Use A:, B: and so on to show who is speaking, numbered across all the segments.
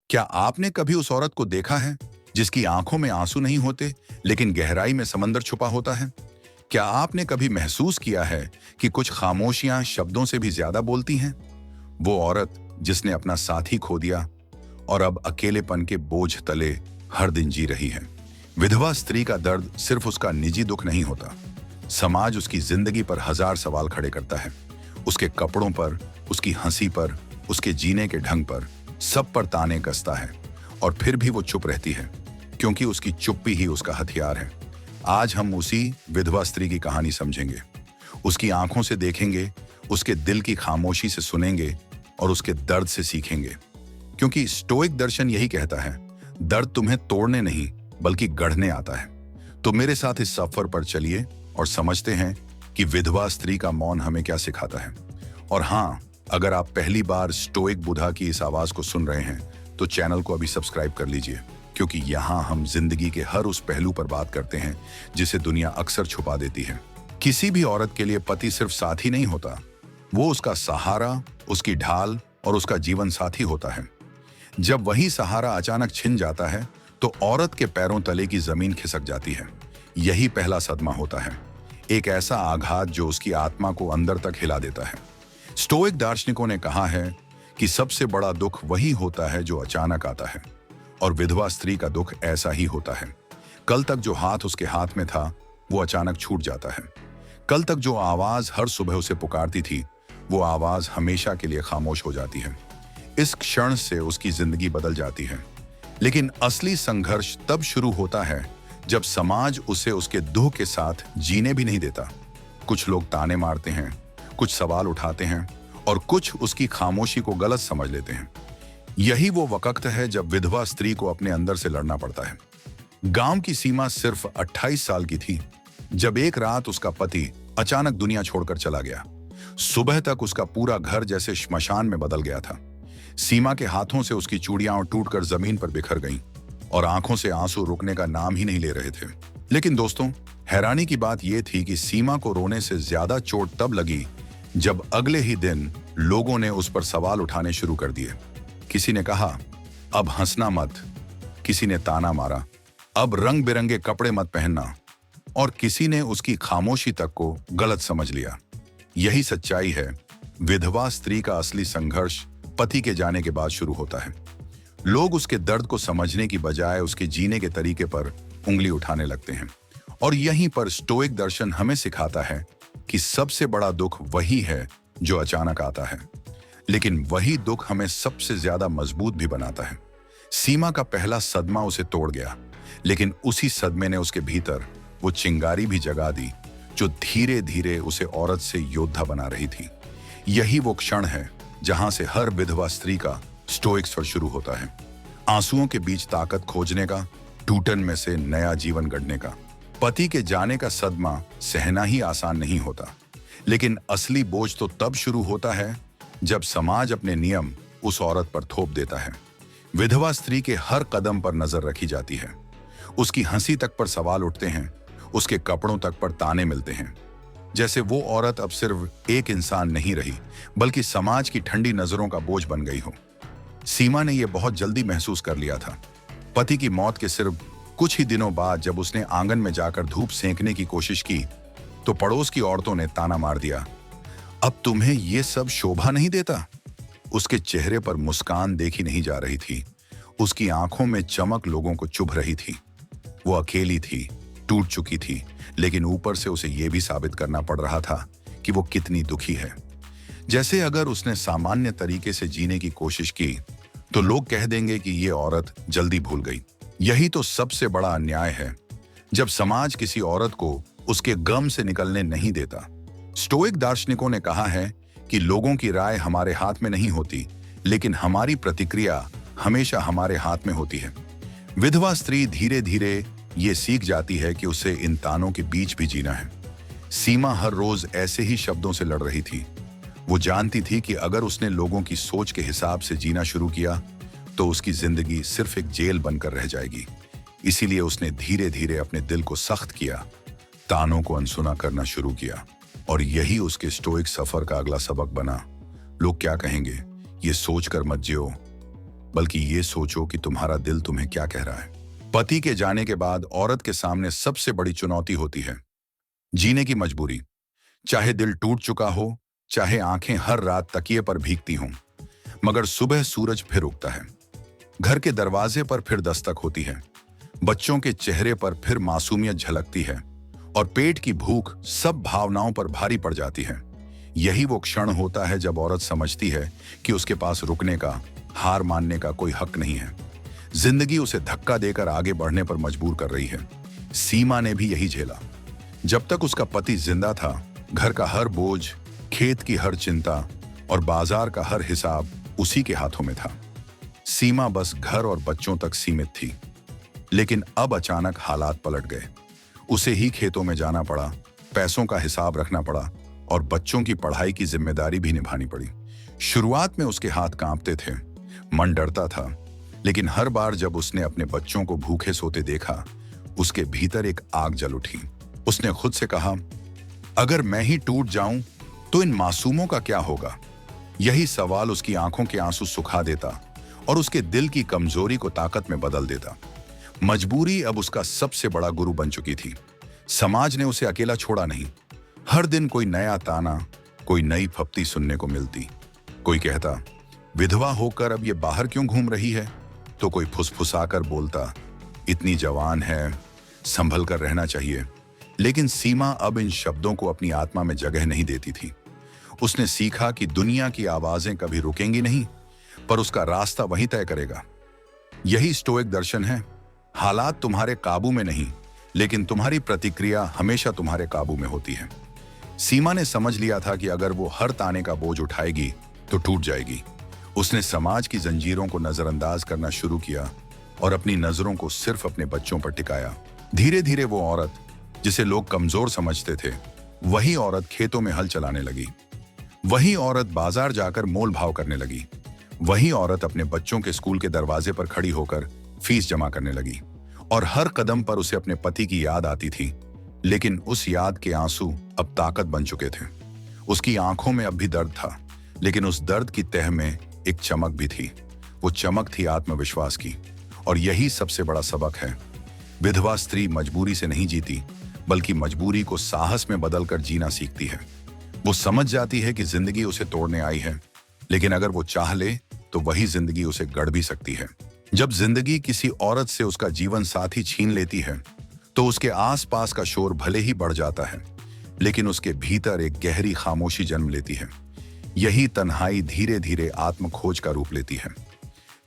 A: क्या आपने कभी उस औरत को देखा है जिसकी आंखों में आंसू नहीं होते लेकिन गहराई में समंदर छुपा होता है? क्या आपने कभी महसूस किया है कि कुछ खामोशियां शब्दों से भी ज्यादा बोलती हैं? वो औरत जिसने अपना साथी खो दिया और अब अकेलेपन के बोझ तले हर दिन जी रही है। विधवा स्त्री का दर्द सिर्फ उसका निजी दुख नहीं होता। समाज उसकी जिंदगी पर हजार सवाल खड़े करता है। उसके कपड़ों पर, उसकी हंसी पर, उसके जीने के ढंग पर, सब पर ताने कसता है और फिर भी वो चुप रहती है, क्योंकि उसकी चुप्पी ही उसका हथियार है। आज हम उसी विधवा स्त्री की कहानी समझेंगे, उसकी आंखों से देखेंगे, उसके दिल की खामोशी से सुनेंगे और उसके दर्द से सीखेंगे। क्योंकि स्टोइक दर्शन यही कहता है, दर्द तुम्हें तोड़ने नहीं बल्कि गढ़ने आता है। तो मेरे साथ इस सफर पर चलिए और समझते हैं कि विधवा स्त्री का मौन हमें क्या सिखाता है। और हाँ, अगर आप पहली बार स्टोइक बुधा की इस आवाज को सुन रहे हैं तो चैनल को अभी सब्सक्राइब कर लीजिए, क्योंकि यहाँ हम जिंदगी के हर उस पहलू पर बात करते हैं जिसे दुनिया अक्सर छुपा देती है। किसी भी औरत के लिए पति सिर्फ साथी नहीं होता, वो उसका सहारा, उसकी ढाल और उसका जीवन साथी होता है। जब वही सहारा अचानक छिन जाता है तो औरत के पैरों तले की जमीन खिसक जाती है। यही पहला सदमा होता है, एक ऐसा आघात जो उसकी आत्मा को अंदर तक हिला देता है। स्टोइक दार्शनिकों ने कहा है कि सबसे बड़ा दुख वही होता है जो अचानक आता है, और विधवा स्त्री का दुख ऐसा ही होता है। कल तक जो हाथ उसके हाथ में था वो अचानक छूट जाता है। कल तक जो आवाज हर सुबह उसे पुकारती थी वो आवाज हमेशा के लिए खामोश हो जाती है। इस क्षण से उसकी जिंदगी बदल जाती है। लेकिन असली संघर्ष तब शुरू होता है जब समाज उसे उसके दुख के साथ जीने भी नहीं देता। कुछ लोग ताने मारते हैं, कुछ सवाल उठाते हैं और कुछ उसकी खामोशी को गलत समझ लेते हैं। यही वो वक्त है जब विधवा स्त्री को अपने अंदर से लड़ना पड़ता है। गांव की सीमा सिर्फ 28 साल की थी जब एक रात उसका पति अचानक दुनिया छोड़कर चला गया। सुबह तक उसका पूरा घर जैसे श्मशान में बदल गया था। सीमा के हाथों से उसकी चूड़ियां टूटकर जमीन पर बिखर गईं और आंखों से आंसू रुकने का नाम ही नहीं ले रहे थे। लेकिन दोस्तों, हैरानी की बात यह थी कि सीमा को रोने से ज्यादा चोट तब लगी जब अगले ही दिन लोगों ने उस पर सवाल उठाने शुरू कर दिए। किसी ने कहा, अब हंसना मत। किसी ने ताना मारा, अब रंग बिरंगे कपड़े मत पहनना। और किसी ने उसकी खामोशी तक को गलत समझ लिया। यही सच्चाई है, विधवा स्त्री का असली संघर्ष पति के जाने के बाद शुरू होता है। लोग उसके दर्द को समझने की बजाय उसके जीने के तरीके पर उंगली उठाने लगते हैं। और यहीं पर स्टोइक दर्शन हमें सिखाता है कि सबसे बड़ा दुख वही है जो अचानक आता है, लेकिन वही दुख हमें सबसे ज्यादा मजबूत भी बनाता है। सीमा का पहला सदमा उसे तोड़ गया, लेकिन उसी सदमे ने उसके भीतर वो चिंगारी भी जगा दी जो धीरे धीरे उसे औरत से योद्धा बना रही थी। यही वो क्षण है जहां से हर विधवा स्त्री का स्टोइक स्वर शुरू होता है। आंसुओं के बीच ताकत खोजने का, टूटन में से नया जीवन गढ़ने का। पति के जाने का सदमा सहना ही आसान नहीं होता, लेकिन असली बोझ तो तब शुरू होता है जब समाज अपने नियम उस औरत पर थोप देता है। विधवा स्त्री के हर कदम पर नजर रखी जाती है। उसकी हंसी तक पर सवाल उठते हैं, उसके कपड़ों तक पर ताने मिलते हैं, जैसे वो औरत अब सिर्फ एक इंसान नहीं रही बल्कि समाज की ठंडी नजरों का बोझ बन गई हो। सीमा ने यह बहुत जल्दी महसूस कर लिया था। पति की मौत के सिर्फ कुछ ही दिनों बाद जब उसने आंगन में जाकर धूप सेंकने की कोशिश की तो पड़ोस की औरतों ने ताना मार दिया, अब तुम्हें यह सब शोभा नहीं देता। उसके चेहरे पर मुस्कान देखी नहीं जा रही थी। उसकी आंखों में चमक लोगों को चुभ रही थी। वो अकेली थी, टूट चुकी थी, लेकिन ऊपर से उसे यह भी साबित करना पड़ रहा था कि वो कितनी दुखी है। जैसे अगर उसने सामान्य तरीके से जीने की कोशिश की तो लोग कह देंगे कि ये औरत जल्दी भूल गई। यही तो सबसे बड़ा अन्याय है, जब समाज किसी औरत को उसके गम से निकलने नहीं देता। स्टोइक दार्शनिकों ने कहा है कि लोगों की राय हमारे हाथ में नहीं होती, लेकिन हमारी प्रतिक्रिया हमेशा हमारे हाथ में होती है। विधवा स्त्री धीरे धीरे ये सीख जाती है कि उसे इन तानों के बीच भी जीना है। सीमा हर रोज ऐसे ही शब्दों से लड़ रही थी। वो जानती थी कि अगर उसने लोगों की सोच के हिसाब से जीना शुरू किया तो उसकी जिंदगी सिर्फ एक जेल बनकर रह जाएगी। इसीलिए उसने धीरे धीरे अपने दिल को सख्त किया, तानों को अनसुना करना शुरू किया। और यही उसके स्टोइक सफर का अगला सबक बना। लोग क्या कहेंगे, ये सोचकर मत जियो, बल्कि ये सोचो कि तुम्हारा दिल तुम्हें क्या कह रहा है। पति के जाने के बाद औरत के सामने सबसे बड़ी चुनौती होती है जीने की मजबूरी। चाहे दिल टूट चुका हो, चाहे आंखें हर रात तकिए पर भीगती हों, मगर सुबह सूरज फिर उगता है। घर के दरवाजे पर फिर दस्तक होती है, बच्चों के चेहरे पर फिर मासूमियत झलकती है और पेट की भूख सब भावनाओं पर भारी पड़ जाती है। यही वो क्षण होता है जब औरत समझती है कि उसके पास रुकने का, हार मानने का कोई हक नहीं है। जिंदगी उसे धक्का देकर आगे बढ़ने पर मजबूर कर रही है। सीमा ने भी यही झेला। जब तक उसका पति जिंदा था, घर का हर बोझ, खेत की हर चिंता और बाजार का हर हिसाब उसी के हाथों में था। सीमा बस घर और बच्चों तक सीमित थी। लेकिन अब अचानक हालात पलट गए। उसे ही खेतों में जाना पड़ा, पैसों का हिसाब रखना पड़ा और बच्चों की पढ़ाई की जिम्मेदारी भी निभानी पड़ी। शुरुआत में उसके हाथ कांपते थे, मन डरता था, लेकिन हर बार जब उसने अपने बच्चों को भूखे सोते देखा, उसके भीतर एक आग जल उठी। उसने खुद से कहा, अगर मैं ही टूट जाऊं तो इन मासूमों का क्या होगा। यही सवाल उसकी आंखों के आंसू सुखा देता और उसके दिल की कमजोरी को ताकत में बदल देता। मजबूरी अब उसका सबसे बड़ा गुरु बन चुकी थी। समाज ने उसे अकेला छोड़ा नहीं। हर दिन कोई नया ताना, कोई नई फप्ती सुनने को मिलती। कोई कहता, विधवा होकर अब ये बाहर क्यों घूम रही है, तो कोई फुसफुसाकर बोलता, इतनी जवान है, संभल कर रहना चाहिए। लेकिन सीमा अब इन शब्दों को अपनी आत्मा में जगह नहीं देती थी। उसने सीखा कि दुनिया की आवाजें कभी रुकेंगी नहीं, पर उसका रास्ता वही तय करेगा। यही स्टोइक दर्शन है। हालात तुम्हारे काबू में नहीं, लेकिन तुम्हारी प्रतिक्रिया हमेशा तुम्हारे काबू में होती है। सीमा ने समझ लिया था कि अगर वो हर ताने का बोझ उठाएगी तो टूट जाएगी। उसने समाज की जंजीरों को नजरअंदाज करना शुरू किया और अपनी नजरों को सिर्फ अपने बच्चों पर टिकाया। धीरे धीरे वो औरत जिसे लोग कमजोर समझते थे, वही औरत खेतों में हल चलाने लगी। वही औरत बाजार जाकर मोल भाव करने लगी। वही औरत अपने बच्चों के स्कूल के दरवाजे पर खड़ी होकर फीस जमा करने लगी। और हर कदम पर उसे अपने पति की याद आती थी, लेकिन उस याद के आंसू अब ताकत बन चुके थे। उसकी आंखों में अब भी दर्द था, लेकिन उस दर्द की तह में एक चमक भी थी। वो चमक थी आत्मविश्वास की। और यही सबसे बड़ा सबक है। विधवा स्त्री मजबूरी से नहीं जीती, बल्कि मजबूरी को साहस में बदलकर जीना सीखती है। वो समझ जाती है कि जिंदगी उसे तोड़ने आई है, लेकिन अगर वो चाह ले तो वही जिंदगी उसे गढ़ भी सकती है। जब जिंदगी किसी औरत से उसका जीवन साथी छीन लेती है, तो उसके आसपास का शोर भले ही बढ़ जाता है, लेकिन उसके भीतर एक गहरी खामोशी जन्म लेती है। यही तन्हाई धीरे धीरे आत्मखोज का रूप लेती है।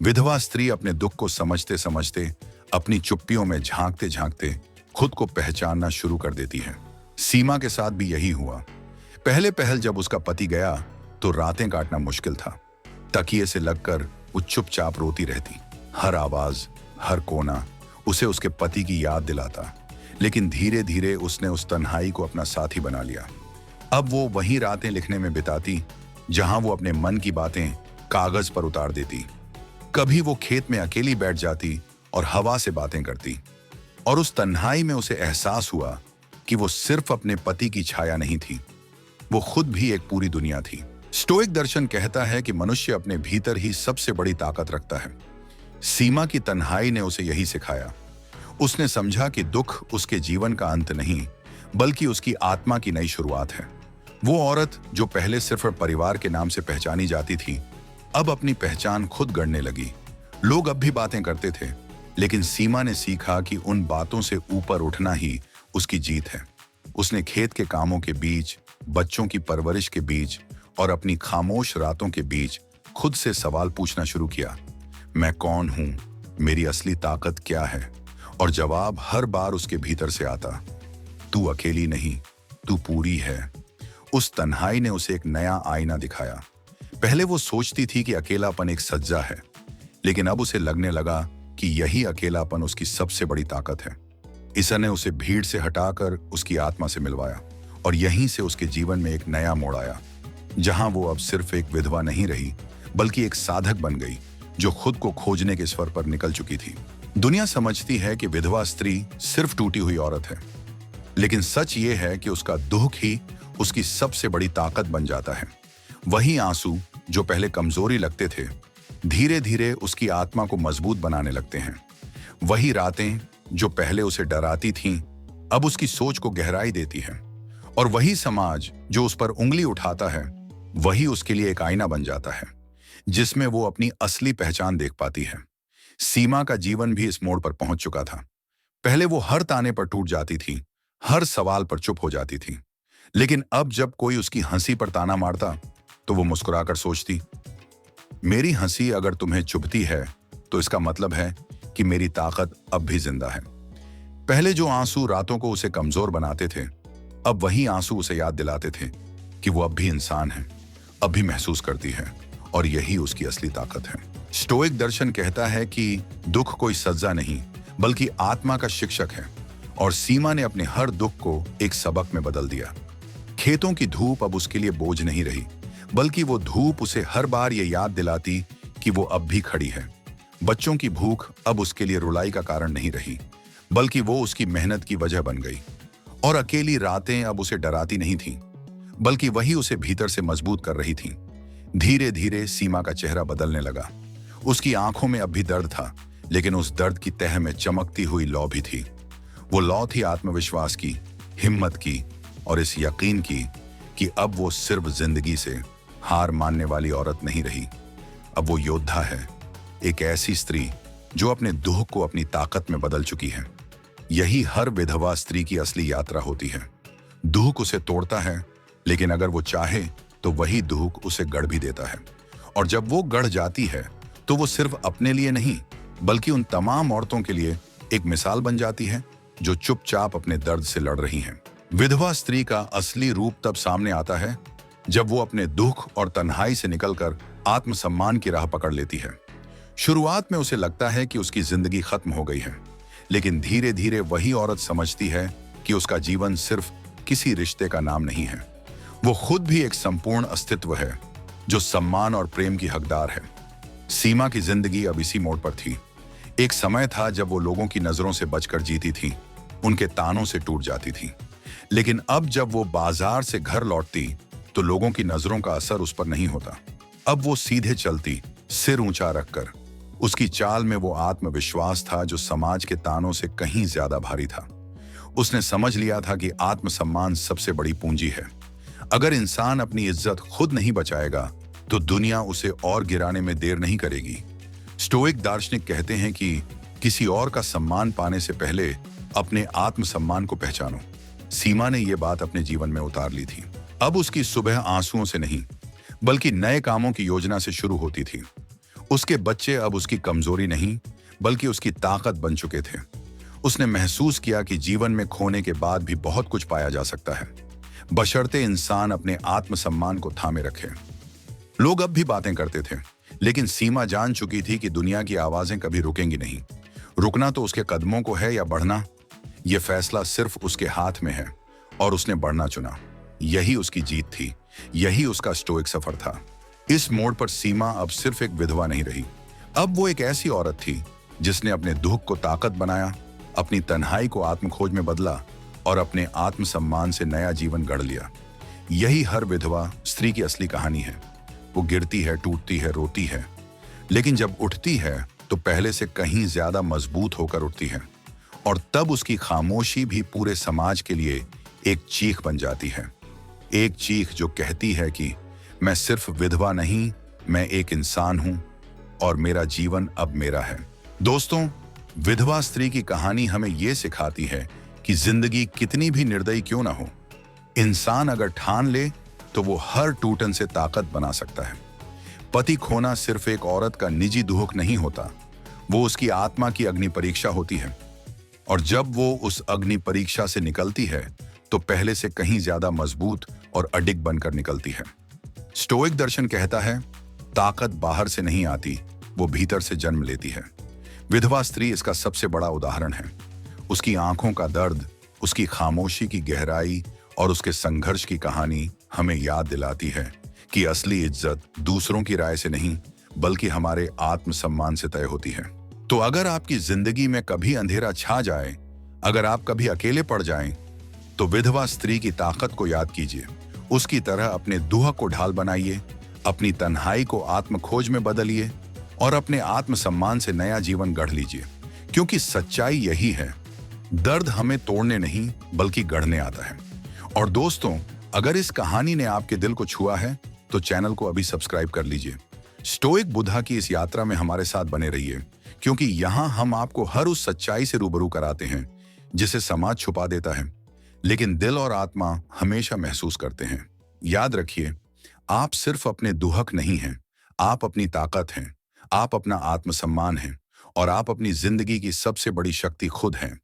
A: विधवा स्त्री अपने दुख को समझते समझते, अपनी चुप्पियों में झांकते झांकते खुद को पहचानना शुरू कर देती है। सीमा के साथ भी यही हुआ। पहले पहल जब उसका पति गया तो रातें काटना मुश्किल था। तकिए से लगकर वो चुपचाप रोती रहती। हर आवाज, हर कोना उसे उसके पति की याद दिलाता। लेकिन धीरे धीरे उसने उस तन्हाई को अपना साथी बना लिया। अब वो वही रातें लिखने में बिताती जहां वो अपने मन की बातें कागज पर उतार देती। कभी वो खेत में अकेली बैठ जाती और हवा से बातें करती। और उस तन्हाई में उसे एहसास हुआ कि वो सिर्फ अपने पति की छाया नहीं थी, वो खुद भी एक पूरी दुनिया थी। स्टोइक दर्शन कहता है कि मनुष्य अपने भीतर ही सबसे बड़ी ताकत रखता है। सीमा की तन्हाई ने उसे यही सिखाया। उसने समझा कि दुख उसके जीवन का अंत नहीं, बल्कि उसकी आत्मा की नई शुरुआत है। वो औरत जो पहले सिर्फ परिवार के नाम से पहचानी जाती थी, अब अपनी पहचान खुद गढ़ने लगी। लोग अब भी बातें करते थे, लेकिन सीमा ने सीखा कि उन बातों से ऊपर उठना ही उसकी जीत है। उसने खेत के कामों के बीच, बच्चों की परवरिश के बीच और अपनी खामोश रातों के बीच खुद से सवाल पूछना शुरू किया, मैं कौन हूं, मेरी असली ताकत क्या है। और जवाब हर बार उसके भीतर से आता, तू अकेली नहीं, तू पूरी है। उस तन्हाई ने उसे एक नया आईना दिखाया। पहले वो सोचती थी कि अकेलापन एक सज्जा है, लेकिन अब उसे लगने लगा कि यही अकेलापन उसकी सबसे बड़ी ताकत है। ईसा ने उसे भीड़ से हटाकर उसकी आत्मा से मिलवाया और यहीं से उसके जीवन में एक नया मोड़ आया, जहां वो अब सिर्फ एक विधवा नहीं रही, बल्कि एक साधक बन गई जो खुद को खोजने के स्वर पर निकल चुकी थी। दुनिया समझती है कि विधवा स्त्री सिर्फ टूटी हुई औरत है, लेकिन सच ये है कि उसका दुख ही उसकी सबसे बड़ी ताकत बन जाता है। वही आंसू जो पहले कमजोरी लगते थे, धीरे धीरे उसकी आत्मा को मजबूत बनाने लगते हैं। वही रातें जो पहले उसे डराती थीं, अब उसकी सोच को गहराई देती हैं। और वही समाज जो उस पर उंगली उठाता है, वही उसके लिए एक आईना बन जाता है, जिसमें वो अपनी असली पहचान देख पाती है। सीमा का जीवन भी इस मोड़ पर पहुंच चुका था। पहले वो हर ताने पर टूट जाती थी, हर सवाल पर चुप हो जाती थी। लेकिन अब जब कोई उसकी हंसी पर ताना मारता, तो वो मुस्कुराकर सोचती, मेरी हंसी अगर तुम्हें चुभती है तो इसका मतलब है कि मेरी ताकत अब भी जिंदा है। पहले जो आंसू रातों को उसे कमजोर बनाते थे, अब वही आंसू उसे याद दिलाते थे कि वो अब भी इंसान है, अब भी महसूस करती है, और यही उसकी असली ताकत है। स्टोइक दर्शन कहता है कि दुख कोई सजा नहीं, बल्कि आत्मा का शिक्षक है, और सीमा ने अपने हर दुख को एक सबक में बदल दिया। खेतों की धूप अब उसके लिए बोझ नहीं रही, बल्कि वो धूप उसे हर बार ये याद दिलाती कि वो अब भी खड़ी है। बच्चों की भूख अब उसके लिए रुलाई का कारण नहीं रही, बल्कि वो उसकी मेहनत की वजह बन गई। और अकेली रातें अब उसे डराती नहीं थीं, बल्कि वही उसे भीतर से मजबूत कर रही थीं। धीरे धीरे सीमा का चेहरा बदलने लगा। उसकी आंखों में अब भी दर्द था, लेकिन उस दर्द की तह में चमकती हुई लौ भी थी। वो लौ थी आत्मविश्वास की, हिम्मत की, और इस यकीन की कि अब वो सिर्फ जिंदगी से हार मानने वाली औरत नहीं रही। अब वो योद्धा है, एक ऐसी स्त्री जो अपने दुख को अपनी ताकत में बदल चुकी है। यही हर विधवा स्त्री की असली यात्रा होती है। दुख उसे तोड़ता है, लेकिन अगर वो चाहे तो वही दुख उसे गढ़ भी देता है। और जब वो गढ़ जाती है, तो वो सिर्फ अपने लिए नहीं, बल्कि उन तमाम औरतों के लिए एक मिसाल बन जाती है जो चुपचाप अपने दर्द से लड़ रही हैं। विधवा स्त्री का असली रूप तब सामने आता है जब वो अपने दुख और तन्हाई से निकलकर आत्मसम्मान की राह पकड़ लेती है। शुरुआत में उसे लगता है कि उसकी जिंदगी खत्म हो गई है, लेकिन धीरे धीरे वही औरत समझती है कि उसका जीवन सिर्फ किसी रिश्ते का नाम नहीं है। वो खुद भी एक संपूर्ण अस्तित्व है जो सम्मान और प्रेम की हकदार है। सीमा की जिंदगी अब इसी मोड़ पर थी। एक समय था जब वो लोगों की नजरों से बचकर जीती थी, उनके तानों से टूट जाती थी। लेकिन अब जब वो बाजार से घर लौटती, तो लोगों की नजरों का असर उस पर नहीं होता। अब वो सीधे चलती, सिर ऊंचा रखकर। उसकी चाल में वो आत्मविश्वास था जो समाज के तानों से कहीं ज्यादा भारी था। उसने समझ लिया था कि आत्मसम्मान सबसे बड़ी पूंजी है। अगर इंसान अपनी इज्जत खुद नहीं बचाएगा, तो दुनिया उसे और गिराने में देर नहीं करेगी। स्टोइक दार्शनिक कहते हैं कि किसी और का सम्मान पाने से पहले अपने आत्मसम्मान को पहचानो। सीमा ने यह बात अपने जीवन में उतार ली थी। अब उसकी सुबह आंसुओं से नहीं, बल्कि नए कामों की योजना से शुरू होती थी। उसके बच्चे अब उसकी कमजोरी नहीं, बल्कि उसकी ताकत बन चुके थे। उसने महसूस किया कि जीवन में खोने के बाद भी बहुत कुछ पाया जा सकता है, बशर्ते इंसान अपने आत्मसम्मान को थामे रखे। लोग अब भी बातें करते थे, लेकिन सीमा जान चुकी थी कि दुनिया की आवाजें कभी रुकेंगी नहीं। रुकना तो उसके कदमों को है या बढ़ना, यह फैसला सिर्फ उसके हाथ में है, और उसने बढ़ना चुना। यही उसकी जीत थी, यही उसका स्टोइक सफर था। इस मोड़ पर सीमा अब सिर्फ एक विधवा नहीं रही, अब वो एक ऐसी औरत थी जिसने अपने दुख को ताकत बनाया, अपनी तन्हाई को आत्मखोज में बदला, और अपने आत्मसम्मान से नया जीवन गढ़ लिया। यही हर विधवा स्त्री की असली कहानी है। वो गिरती है, टूटती है, रोती है, लेकिन जब उठती है तो पहले से कहीं ज्यादा मजबूत होकर उठती है। और तब उसकी खामोशी भी पूरे समाज के लिए एक चीख बन जाती है। एक चीख जो कहती है कि मैं सिर्फ विधवा नहीं, मैं एक इंसान हूं, और मेरा जीवन अब मेरा है। दोस्तों, विधवा स्त्री की कहानी हमें यह सिखाती है कि जिंदगी कितनी भी निर्दयी क्यों ना हो, इंसान अगर ठान ले तो वो हर टूटन से ताकत बना सकता है। पति खोना सिर्फ एक औरत का निजी दुख नहीं होता, वो उसकी आत्मा की अग्नि परीक्षा होती है। और जब वो उस अग्नि परीक्षा से निकलती है, तो पहले से कहीं ज्यादा मजबूत और अडिग बनकर निकलती है। स्टोइक दर्शन कहता है, ताकत बाहर से नहीं आती, वो भीतर से जन्म लेती है। विधवा स्त्री इसका सबसे बड़ा उदाहरण है। उसकी आंखों का दर्द, उसकी खामोशी की गहराई और उसके संघर्ष की कहानी हमें याद दिलाती है कि असली इज्जत दूसरों की राय से नहीं, बल्कि हमारे आत्मसम्मान से तय होती है। तो अगर आपकी जिंदगी में कभी अंधेरा छा जाए, अगर आप कभी अकेले पड़ जाएं, तो विधवा स्त्री की ताकत को याद कीजिए। उसकी तरह अपने दुख को ढाल बनाइए, अपनी तन्हाई को आत्मखोज में बदलिए, और अपने आत्मसम्मान से नया जीवन गढ़ लीजिए, क्योंकि सच्चाई यही है, दर्द हमें तोड़ने नहीं बल्कि गढ़ने आता है। और दोस्तों, अगर इस कहानी ने आपके दिल को छुआ है तो चैनल को अभी सब्सक्राइब कर लीजिए। स्टोइक बुद्धा की इस यात्रा में हमारे साथ बने रहिए, क्योंकि यहाँ हम आपको हर उस सच्चाई से रूबरू कराते हैं जिसे समाज छुपा देता है, लेकिन दिल और आत्मा हमेशा महसूस करते हैं। याद रखिए, आप सिर्फ अपने दुहक नहीं हैं, आप अपनी ताकत हैं, आप अपना आत्मसम्मान हैं और आप अपनी जिंदगी की सबसे बड़ी शक्ति खुद हैं।